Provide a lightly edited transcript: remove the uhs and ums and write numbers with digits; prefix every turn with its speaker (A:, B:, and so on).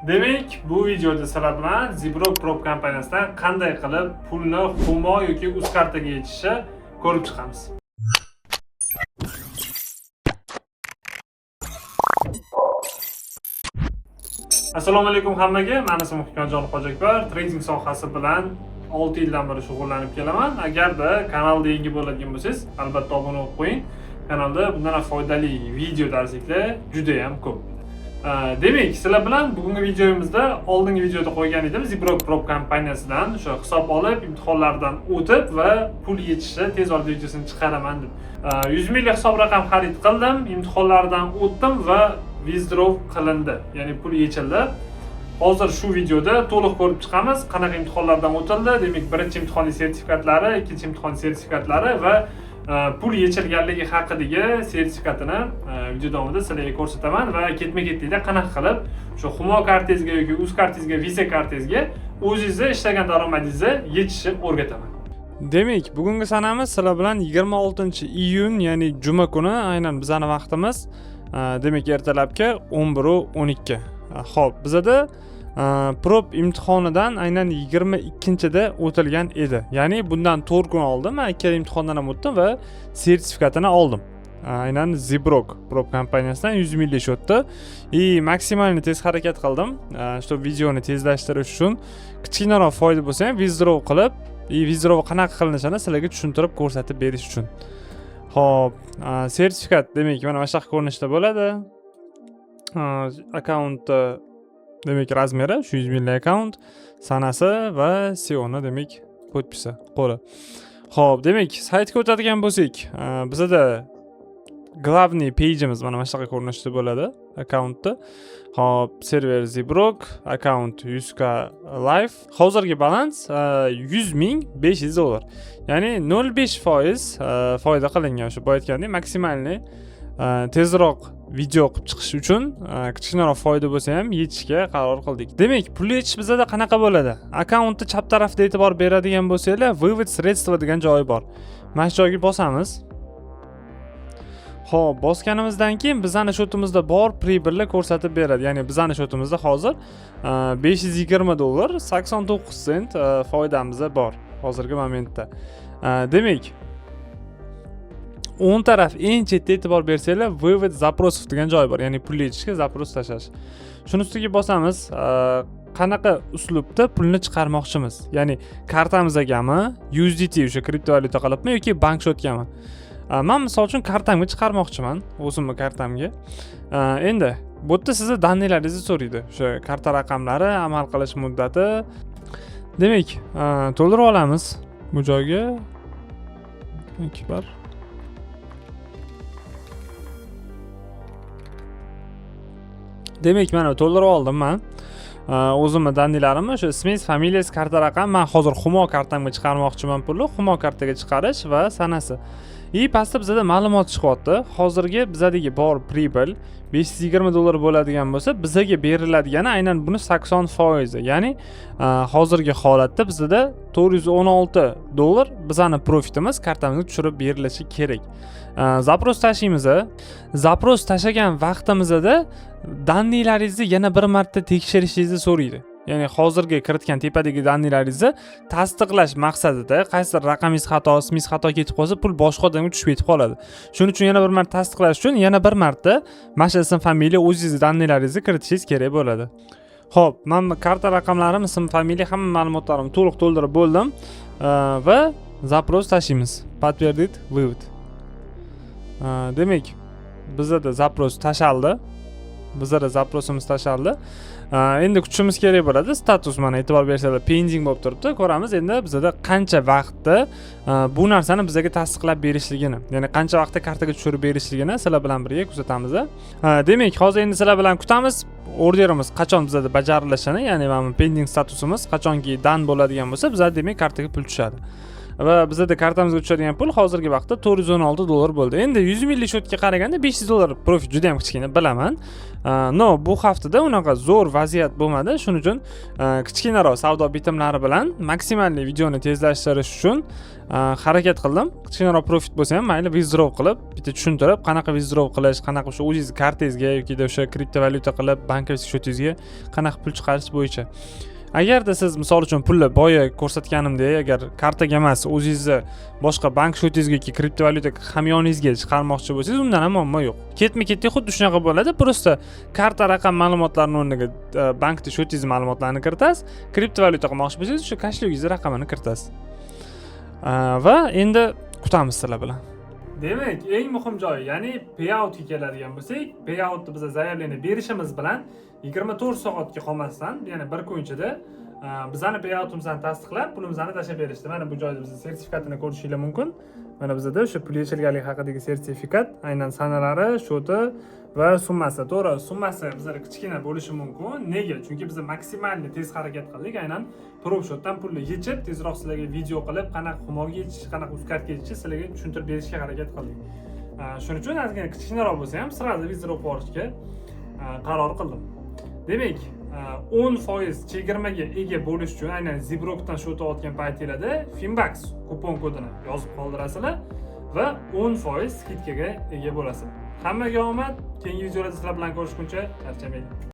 A: Demek bu videoda sizlar bilan Zibrock Prop kompaniyasidan qanday qilib pulni Humo yoki Uzkartaga yechishni ko'rib chiqamiz. Assalomu alaykum hammaga. Men ismim Hikmatjon Xo'jakbar. Trading sohasi bilan 6 yildan beri shug'ullanib kelaman. Agarda kanalda yangi bo'ladigan bo'lsangiz, albatta obuna bo'lib qo'ying. Kanalda bundan foydali video darsliklar juda ham ko'p. Demek sizlar bilan bugungi videomizda oldingi videoda qo'ygan edim Zibrock Prop kompaniyasidan o'sha hisob olib, imtihonlardan o'tib va pul yechishni tez orada videosini chiqaraman deb. 100 minglik hisob raqam xarid qildim, imtihonlardan o'tdim va withdraw qilindi. Ya'ni pul yechildi. Hozir shu videoda to'liq ko'rib chiqamiz, qanaqa imtihonlardan o'tildi, demak birinchi imtihonning sertifikatlari, ikkinchi imtihonning sertifikatlari va pul yechilganligi haqidagi sertifikatini video davomida sizlarga ko'rsataman va ketma-ketlikda qanaqa qilib shu Humo kartangizga yoki Uz kartangizga, Visa kartangizga o'zingizni ishlagan daromadingizni yechishni o'rgataman. Demak, bugungi sanamiz sizlar bilan 26-iyun, ya'ni juma kuni, aynan bizning vaqtimiz demak ertalabki 11:12. Xo'p, bizda prop imtihonidan aynan 22-da o'tilgan edi. Ya'ni bundan 4 kun oldin men ikkala imtihondan ham o'tdim va sertifikatini oldim. Aynan Zibrock Prop kompaniyasidan 100 minglik o'tdi. Maksimalni tez harakat qildim. Shu videoni tezlashtirish uchun kichkinaroq foyda bo'lsa ham withdraw qilib, withdraw qanaqa qilinishini sizlarga tushuntirib ko'rsatib berish uchun. Xo'p, sertifikat demak mana shu ko'rinishda bo'ladi. Akkaunt demek razmeri shu 100 minglik akkaunt, sanasi va SEOni demek podpisi, qo'li. Xo'p, demak saytga o'tadigan bo'lsak, bizda главный page'imiz mana shunaqa ko'rinishda bo'ladi akkauntda. Xo'p, server Zibrock, akkaunt 100k live. Hozirgi balans 100.500 dollar. Ya'ni 0.5% foyda qilingan. Shu boya aytgandek, maksimalni tezroq video qilib chiqish uchun kichkinaroq foyda bo'lsa ham yechishga qaror qildik. Demak, pul yechish bizda qanaqa bo'ladi? Akkauntni chap tarafida e'tibor beradigan bo'lsanglar, vывод средства degan joyi bor. Mana shu joyga bosamiz. Xo'p, bosganimizdan keyin bizning shotimizda bor pribirli ko'rsatib beradi. Ya'ni bizning shotimizda hozir 520 dollar 89 sent foydamiz bor hozirgi momentda. Demak, o'ng taraf eng chetda e'tibor bersanglar, vывод запросов degan joy bor. Ya'ni pul yechishga zapros tashlash. Shuni ustiga bosamiz. Qanaqa uslubda pulni chiqarmoqchimiz? Ya'ni kartamizgami, USDT o'sha kriptovalyuta qilibmi yoki bank shotgami? Men misol uchun kartamga chiqarmoqchiman, o'zimning kartamga. Endi bu yerda sizning daniylaringizni so'raydi. O'sha karta raqamlari, amal qilish muddati. Demak, to'ldirib olamiz bu joyga. Ikbar demak, mana to'ldirib oldim men. O'zimning daniylarimni, shu ismingiz, familiyangiz, karta raqam. Men hozir Humo kartamga chiqarmoqchiman pulni, Humo kartaga chiqarish va sanasi. Pastda bizda ma'lumot chiqyapti. Hozirgi bizdagi bor pribel 520 dollar bo'ladigan bo'lsa, bizga beriladigani aynan buni 80%. Ya'ni hozirgi holatda bizda 416 dollar bizning profitimiz kartamizga tushirib berilishi kerak. Zapros tashlaymiz. Zapros tashlagan vaqtimizda daniylaringizni yana bir marta tekshirishingizni so'raydi. Ya'ni hozirgi kiritgan tepadagi daniylaringizni tasdiqlash maqsadida qaysidir raqamingiz xato, ismingiz xato ketib qolsa, pul boshqa odamga tushib ketib qoladi. Shuning uchun yana bir marta tasdiqlash uchun yana bir marta mana shu ism, familiya, o'zingiz daniylaringizni kiritishingiz kerak bo'ladi. Xo'p, men karta raqamlarim, ism, familiya, hamma ma'lumotlarimni to'liq to'ldirib bo'ldim va zapros tashlaymiz. Подтвердить вывод. Demak, bizda zapros tashaldi. Bizda zaprosimiz tashaldi. Endi kutishimiz kerak bo'ladi. Status mana e'tibor bersanglar pending bo'lib turibdi. Ko'ramiz endi bizda qancha vaqtda bu narsani bizga tasdiqlab berishligini, ya'ni qancha vaqtda kartaga tushirib berishligini sizlar bilan birga kuzatamiz. Demak, hozir endi sizlar bilan kutamiz. Orderimiz qachon bizda bajarilishini, ya'ni mana pending statusimiz qachonki dan bo'ladigan bo'lsa, bizga demak kartaga pul tushadi.
B: va bizda kartamizga tushadigan pul hozirgi vaqtda $416 bo'ldi. Endi 100 minglik shotga qaraganda $500 profit juda ham kichkina, bilaman. No, bu haftada unaqa zo'r vaziyat bo'lmadi. Shuning uchun kichkinaroq savdo bitimlari bilan maksimalli videoni tezlashtirish uchun harakat qildim. Kichkinaroq profit bo'lsa ham mayli withdraw qilib, bitta tushuntirib, qanaqa withdraw qilish, qanaqa o'sha o'zingiz kartangizga yoki o'sha kriptovalyuta qilib bankovskiy shotingizga qanaqa pul chiqarish bo'yicha. Agarda siz misol uchun pulni boya ko'rsatganimdek, agar kartaga emas, o'zingizni boshqa bank shotingizga yoki kriptovalyuta hamyoningizga chiqarmoqchi bo'lsangiz, undan ham muammo yo'q. Ketma-ketga xuddi shunaqa bo'ladi. Prosta karta raqam ma'lumotlarining o'rniga bankda shotingiz ma'lumotlarini kiritasiz. Kriptovalyuta qilmoqchi bo'lsangiz, o'sha kashligingiz raqamini kiritasiz. Va endi kutamiz sizlar bilan.
A: Demak, eng muhim joyi, ya'ni payoutga keladigan bo'lsak, payoutni biz zaявление berishimiz bilan 24 soatga qolmasdan, ya'ni bir kun ichida bizani payoutimizni tasdiqlab, pulimizni tashlab berishdi. Mana bu joyda bizning sertifikatini ko'rishingiz mumkin. Mana bizda o'sha pul yechilganligi haqidagi sertifikat, aynan sanalari, shoti va summasi. To'g'ri, summasi bizlar kichkina bo'lishi mumkin. Nega? Chunki biz maksimalni tez harakat qildik. Aynan prop shotdan pulni yechib, tezroq sizlarga video qilib, qanaqa xumoga yechish, qanaqa uzkartga yechish sizlarga tushuntirib berishga harakat qildik. Shuning uchun ozgina kichkinaroq bo'lsa ham sirasi video qilishga qaror qildim. Demak, 10% chegirmaga ega bo'lish uchun aynan Zbrokdan shot olayotgan paytingizda Finbax kupon kodini yozib qoldirasizlar va 10% skidkaga ega bo'lasizlar. Hammaga omad. Keyingi videolarda sizlar bilan ko'rishguncha charchamaylik.